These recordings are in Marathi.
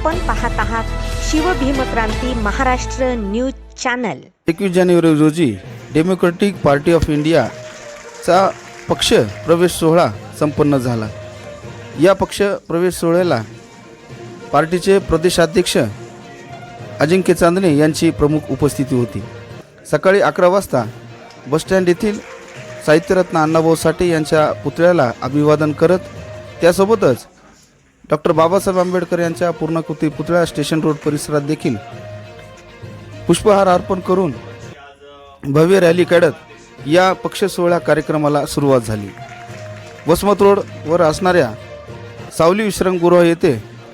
आपण पाहत आहात शिवभीमक्रांती महाराष्ट्र न्यूज चॅनल। 21 जानेवारी रोजी डेमोक्रॅटिक पार्टी ऑफ इंडियाचा पक्ष प्रवेश सोहळा संपन्न झाला। या पक्ष प्रवेश सोहळ्याला पार्टीचे प्रदेशाध्यक्ष अजिंक्य चांदणे यांची प्रमुख उपस्थिती होती। सकाळी 11 वाजता बसस्टँड येथील साहित्यरत्न अण्णाभाऊ साठे यांच्या पुतळ्याला अभिवादन करत त्यासोबतच डॉक्टर बाबासाहेब आंबेडकर यांच्या पूर्णाकृती पुतळा स्टेशन रोड परिसरात देखील पुष्पहार अर्पण करून भव्य रॅली काढत या पक्ष सोहळा कार्यक्रमाला सुरुवात झाली। वसमत रोड वर असणाऱ्या सावली विश्रामगृह येथे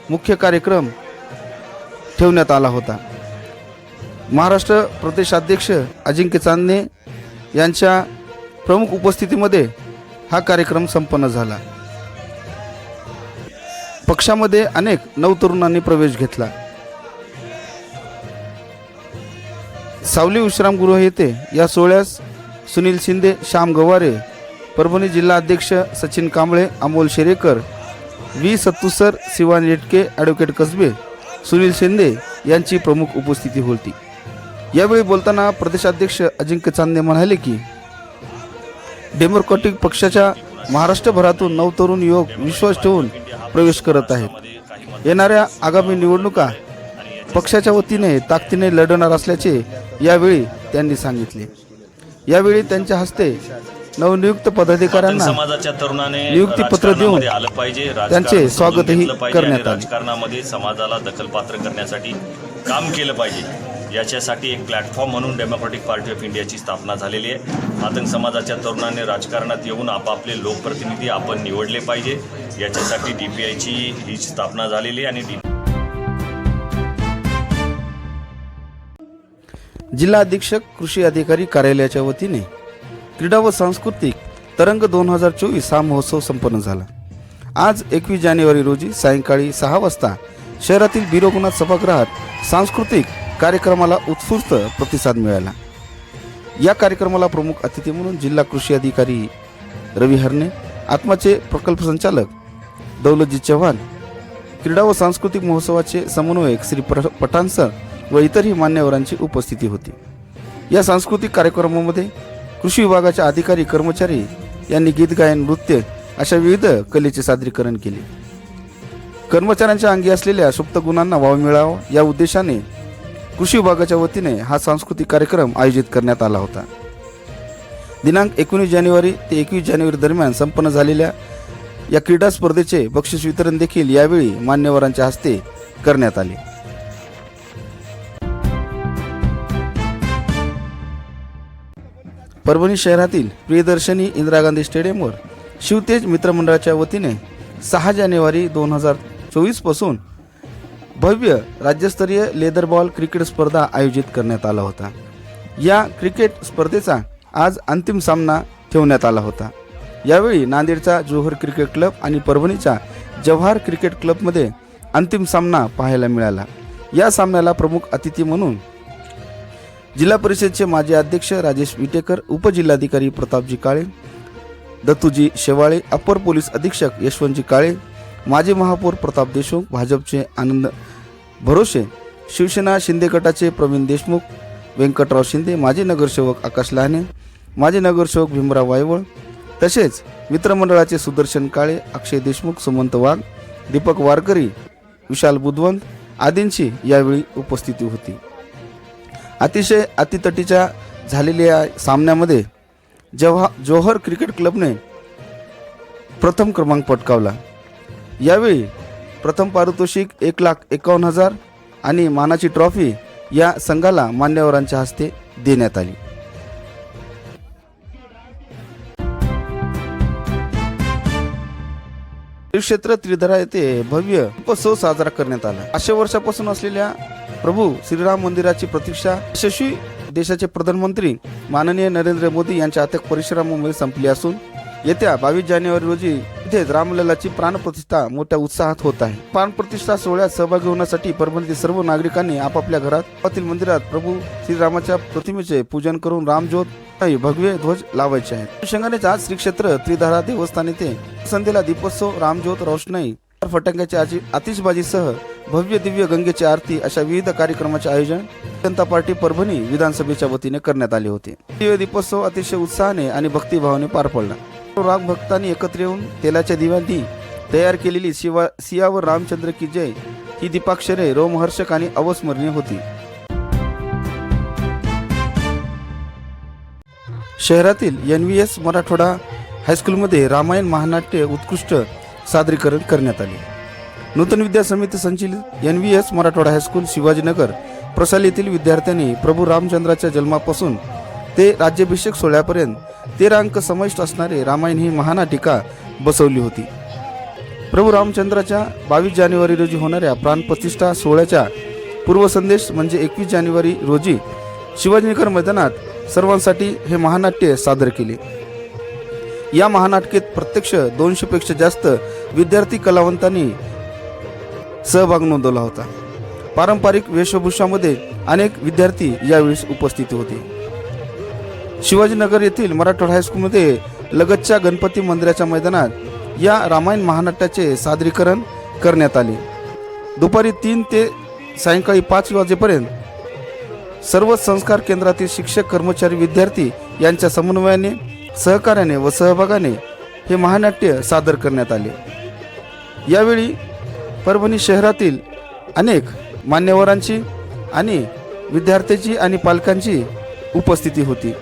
मुख्य कार्यक्रम ठेवण्यात आला होता। महाराष्ट्र प्रदेशाध्यक्ष अजिंक्य चांदणे यांच्या प्रमुख उपस्थितीमध्ये हा कार्यक्रम संपन्न झाला। पक्षामध्ये अनेक नवतरुणांनी प्रवेश घेतला। सावली विश्रामगृह येथे या सोहळ्यास सुनील शिंदे, श्याम गवारे, परभणी जिल्हा अध्यक्ष सचिन कांबळे, अमोल शेरेकर, व्ही सत्तुसर, शिवान येटके, ॲडव्होकेट कसबे, सुनील शिंदे यांची प्रमुख उपस्थिती होती। यावेळी बोलताना प्रदेशाध्यक्ष अजिंक्य चांदणे म्हणाले की डेमोक्रॅटिक पक्षाच्या महाराष्ट्रभरातून नवतरुण युवक विश्वास ठेवून प्रवेश करत आहेत। येणाऱ्या आगामी निवडणुका पक्षाच्या वतीने ताकदीने लढणार असल्याचे यावेळी त्यांनी सांगितले। यावेळी त्यांच्या हस्ते नवनियुक्त पदाधिकाऱ्यांना नियुक्ती पत्र देऊन त्यांचे स्वागतही करण्यात आले। राजकारणामध्ये समाजाला दखलपात्र करण्यासाठी काम केलं पाहिजे, याच्यासाठी एक प्लॅटफॉर्म म्हणून डेमोक्रॅटिक पार्टी ऑफ इंडियाची स्थापना झालेली आहे। मातंग समाजाच्या तरुणांनी राजकारणात येऊन आपापले लोकप्रतिनिधी आपण निवडले पाहिजे, याच्यासाठी DPIची ही स्थापना झालेली आहे। आणि जिल्हा अधीक्षक कृषी अधिकारी कार्यालयाच्या वतीने क्रीडा व सांस्कृतिक तरंग 2024 हा महोत्सव संपन्न झाला। आज 21 जानेवारी रोजी सायंकाळी 6 वाजता शहरातील बिरोगनाथ सभागृहात सांस्कृतिक कार्यक्रमाला उत्स्फूर्त प्रतिसाद मिळाला। या कार्यक्रमाला प्रमुख अतिथी म्हणून जिल्हा कृषी अधिकारी रवी हरणे, आत्माचे प्रकल्प संचालक दौलतजी चव्हाण, क्रीडा व सांस्कृतिक महोत्सवाचे समन्वयक श्री पठाण सर व इतरही मान्यवरांची उपस्थिती होती। या सांस्कृतिक कार्यक्रमामध्ये कृषी विभागाच्या अधिकारी कर्मचारी यांनी गीत गायन, नृत्य अशा विविध कलेचे सादरीकरण केले। कर्मचाऱ्यांच्या अंगी असलेल्या सुप्त गुणांना वाव मिळावा या उद्देशाने कृषी विभागाच्या वतीने हा सांस्कृतिक कार्यक्रम आयोजित करण्यात आला होता। दिनांक 19 जानेवारी ते 21 जानेवारी दरम्यान संपन्न झालेल्या या क्रीडा स्पर्धेचे बक्षीस वितरण देखील यावेळी मान्यवरांच्या हस्ते करण्यात आले। परभणी शहरातील प्रियदर्शनी इंदिरा गांधी स्टेडियमवर शिवतेज मित्रमंडळाच्या वतीने 6 जानेवारी 2024 पासून भव्य राज्यस्तरीय लेदर बॉल क्रिकेट स्पर्धा आयोजित करण्यात आला होता। या क्रिकेट स्पर्धेचा आज अंतिम सामना ठेवण्यात आला होता। यावेळी नांदेडचा जोहर क्रिकेट क्लब आणि परभणीच्या जवाहर क्रिकेट क्लबमध्ये अंतिम सामना पाहायला मिळाला। या सामन्याला प्रमुख अतिथी म्हणून जिल्हा परिषदेचे माजी अध्यक्ष राजेश विटेकर, उपजिल्हाधिकारी प्रतापजी काळे, दत्तूजी शेवाळे, अपर पोलीस अधीक्षक यशवंतजी काळे, माजी महापौर प्रताप देशमुख, भाजपचे आनंद भरोसे, शिवसेना शिंदे गटाचे प्रवीण देशमुख, व्यंकटराव शिंदे, माजी नगरसेवक आकाश लहाने, माजी नगरसेवक भीमराव वायवळ, तसेच मित्रमंडळाचे सुदर्शन काळे, अक्षय देशमुख, सुमंत वाघ, दीपक वारकरी, विशाल बुधवंत आदींची यावेळी उपस्थिती होती। अतिशय अतितटीच्या झालेल्या सामन्यामध्ये जोहर क्रिकेट क्लबने प्रथम क्रमांक पटकावला। यावेळी प्रथम पारितोषिक 1,51,000 आणि मानाची ट्रॉफी या संघाला मान्यवरांच्या हस्ते देण्यात आली। क्षेत्र त्रिधरा येथे भव्य दीपोत्सव साजरा करण्यात आला। 500 वर्षापासून असलेल्या प्रभू श्रीराम मंदिराची प्रतीक्षा यशस्वी देशाचे प्रधानमंत्री माननीय नरेंद्र मोदी यांच्या अथक परिश्रमामुळे संपली असून येत्या 22 जानेवारी रोजी इथे रामललाची प्राणप्रतिष्ठा मोठ्या उत्साहात होत आहे। प्राणप्रतिष्ठा सोहळ्यात सहभागी होण्यासाठी परभणीतील सर्व नागरिकांनी आपापल्या घरात मंदिरात प्रभू श्रीरामाच्या प्रतिमेचे पूजन करून रामज्योत भगवे ध्वज लावायचे आहेत। अनुषंगाने आज श्री क्षेत्र त्रिधारा देवस्थान येथे संध्येला दीपोत्सव, रामज्योत रोषणाई फटाक्याची आतिषबाजीसह भव्य दिव्य गंगेची आरती अशा विविध कार्यक्रमाचे आयोजन जनता पार्टी परभणी विधानसभेच्या वतीने करण्यात आले होते. दिव्य दीपोत्सव अतिशय उत्साहाने आणि भक्तिभावाने पार पडला. राम भक्तांनी एकत्र येऊन तेलाच्या दिव्यांनी तयार केलेली सियावर रामचंद्र की जय ही दीपाक्षरे रोमहर्षक आणि अविस्मरणीय होती. शहरातील NVS मराठवाडा हायस्कूलमध्ये रामायण महानाट्य उत्कृष्ट सादरीकरण करण्यात आले. नूतन विद्या समिती संचलित NVS मराठवाडा हायस्कूल शिवाजीनगर प्रसाल येथील विद्यार्थ्यांनी प्रभू रामचंद्राच्या जन्मापासून ते राज्याभिषेक सोहळ्यापर्यंत 13 अंक समाविष्ट असणारे रामायण ही महानाटिका बसवली होती. प्रभू रामचंद्राच्या 22 जानेवारी रोजी होणाऱ्या प्राणप्रतिष्ठा सोहळ्याच्या पूर्वसंदेश म्हणजे 21 जानेवारी रोजी शिवाजीनगर मैदानात सर्वांसाठी हे महानाट्य सादर केले. या महानाटकेत प्रत्यक्ष 200 पेक्षा जास्त विद्यार्थी कलावंतांनी सहभाग नोंदवला होता. पारंपरिक वेशभूषामध्ये अनेक विद्यार्थी यावेळी उपस्थित होते. शिवाजीनगर येथील मराठवाडा हायस्कूलमध्ये लगतच्या गणपती मंदिराच्या मैदानात या रामायण महानाट्याचे सादरीकरण करण्यात आले. दुपारी 3 ते सायंकाळी 5 वाजेपर्यंत सर्व संस्कार केंद्रातील शिक्षक कर्मचारी विद्यार्थी यांच्या समन्वयाने सहकार्याने व सहभागाने हे महानाट्य सादर करण्यात आले. यावेळी परभणी शहरातील अनेक मान्यवरांची आणि विद्यार्थ्यांची आणि पालकांची उपस्थिती होती.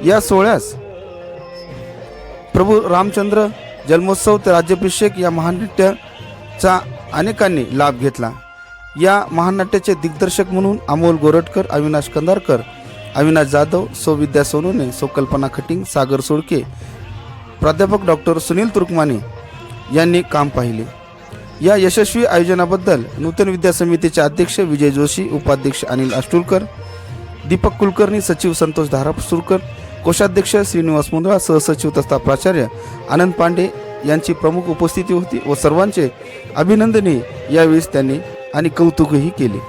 या सोहळ्यास प्रभू रामचंद्र जन्मोत्सव ते राज्याभिषेक या महानाट्याचा अनेकांनी लाभ घेतला. या महानाट्याचे दिग्दर्शक म्हणून अमोल गोरटकर, अविनाश कंदारकर, अविनाश जाधव, सौ विद्या सोनोने, सौ कल्पना खटिंग, सागर सोळके, प्राध्यापक डॉक्टर सुनील तुर्कमाने यांनी काम पाहिले. या यशस्वी आयोजनाबद्दल नूतन विद्या समितीचे अध्यक्ष विजय जोशी, उपाध्यक्ष अनिल अष्टुलकर, दीपक कुलकर्णी, सचिव संतोष धारासुरकर, कोषाध्यक्ष श्रीनिवास मुंदळा, सहसचिव तथा प्राचार्य आनंद पांडे यांची प्रमुख उपस्थिती होती व सर्वांचे अभिनंदनही यावेळी त्यांनी आणि कौतुकही केले.